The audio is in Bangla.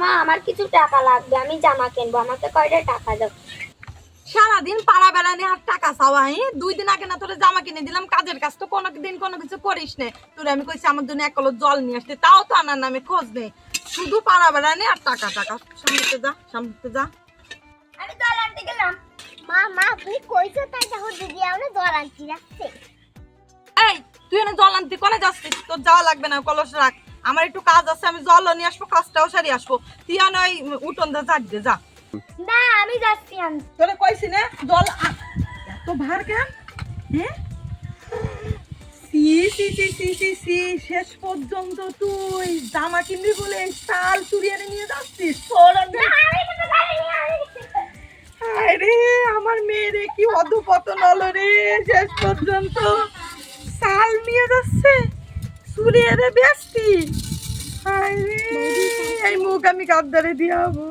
মা আমার কিছু টাকা লাগবে, আমি জামা কিনবো, আমাকে কয়টা টাকা দাও। সারাদিন পাড়া বেড়ানি আর টাকা চাওয়া। 2 দিন আগে না তোরে জামা কিনে দিলাম, কাজের কাজ তো কোনোদিন কোনো কিছু করিস নে। তোরে আমি কইছি আমার জন্য 1 কলস জল নিয়ে আসতে, তাও তো আনার নামে খোঁজ নেই। শুধু পাড়া বেড়ানি আর টাকা টাকা। সামনে যা, সামনে যা। আমি জল আনতে গেলাম। মা তুমি কইছো তাই দেখো দিদি আমরা জল আনতে যাচ্ছে। এই তুই এনে জল আনতে কোনে যাচ্ছিস? তোর যাওয়া লাগবে না, কলস রাখ। আমার একটু কাজ আছে, আমি জলও নিয়ে আসবো, কাজটাও সারি আসবো। তুই আন ওই উঠোন দা ঝাড় দে যা। না আমি যাচ্ছি আনতে। তোরে কইছি না জল এত ভার কেন? হ্যাঁ সি সি সি সি সি সি, শেষ পর্যন্ত তুই জামা কিনবি বলে শাল চুরিয়ে নিয়ে যাচ্ছিস। আরে আমার মেয়েরে কি অধপতন হলো রে, শেষ পর্যন্ত শাল নিয়ে যাচ্ছে, চুরিয়ে বেচতি। এই মুখ আমি কাপদারে দিয়ে হবো।